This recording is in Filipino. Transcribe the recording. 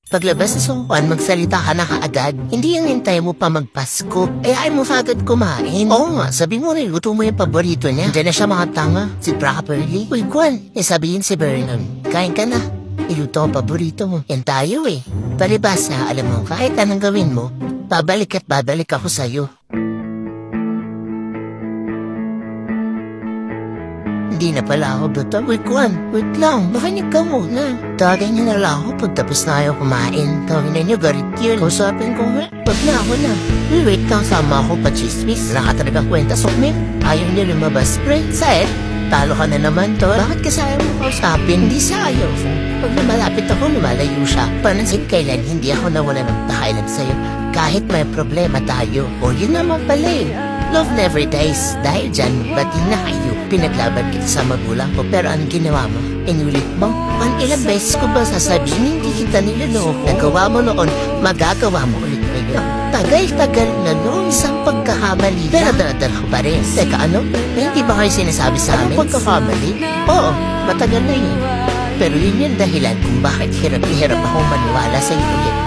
Paglabas sa sungkuan, magsalita ka na kaagad. Hindi yung hintay mo pa magpasko. Ayain mo agad kumain. Oo nga, sabi mo rin, luto mo yung paborito niya. Diyan na siya mga tanga, si Properly. Uy, Kwan, sabihin si Vernon, kain ka na. Iluto ang paborito mo. Yan tayo eh. Palibasa, alam mo, kahit anong gawin mo, babalik at babalik ako sa'yo. Hindi na pala ako buta. Wait, Kwan, wait lang. Makinig ka muna. Tagay niyo na lang ako pagtapos na ayaw kumain. Tawin na niyo, garit yun. Kausapin ko nga. Wag na ako na. Wait lang, sama ako pa chismis. Wala ka talagang kwenta, Sokmin. Ayaw niyo lumabas, pre. Saed, talo ka na naman to. Bakit kasi ayaw mo kausapin? Hindi sa ayaw. Pag lumalapit ako, lumalayo siya. Panansin kailan, hindi ako nawala ng pakailan sa'yo. Kahit may problema tayo. O yun naman pala eh. Love never dies. Dahil dyan, ba't na kayo? Pinaglaban kita sa magulang ko, pero ang ginawa mo? Inulit mo? Ilang beses ko ba sasabihin, hindi kita niloloko? Nagawa mo noon, magagawa mo ulit ngayon. Tagal-tagal na noong isang pagkakamali. Pero daladal ko pa rin. Teka, ano? Hindi ba kayo sinasabi sa amin? Anong pagkakamali? Oo, matagal na yun. Pero yun yung dahilan kung bakit hirap-hirap akong maniwala sa iyo ulit.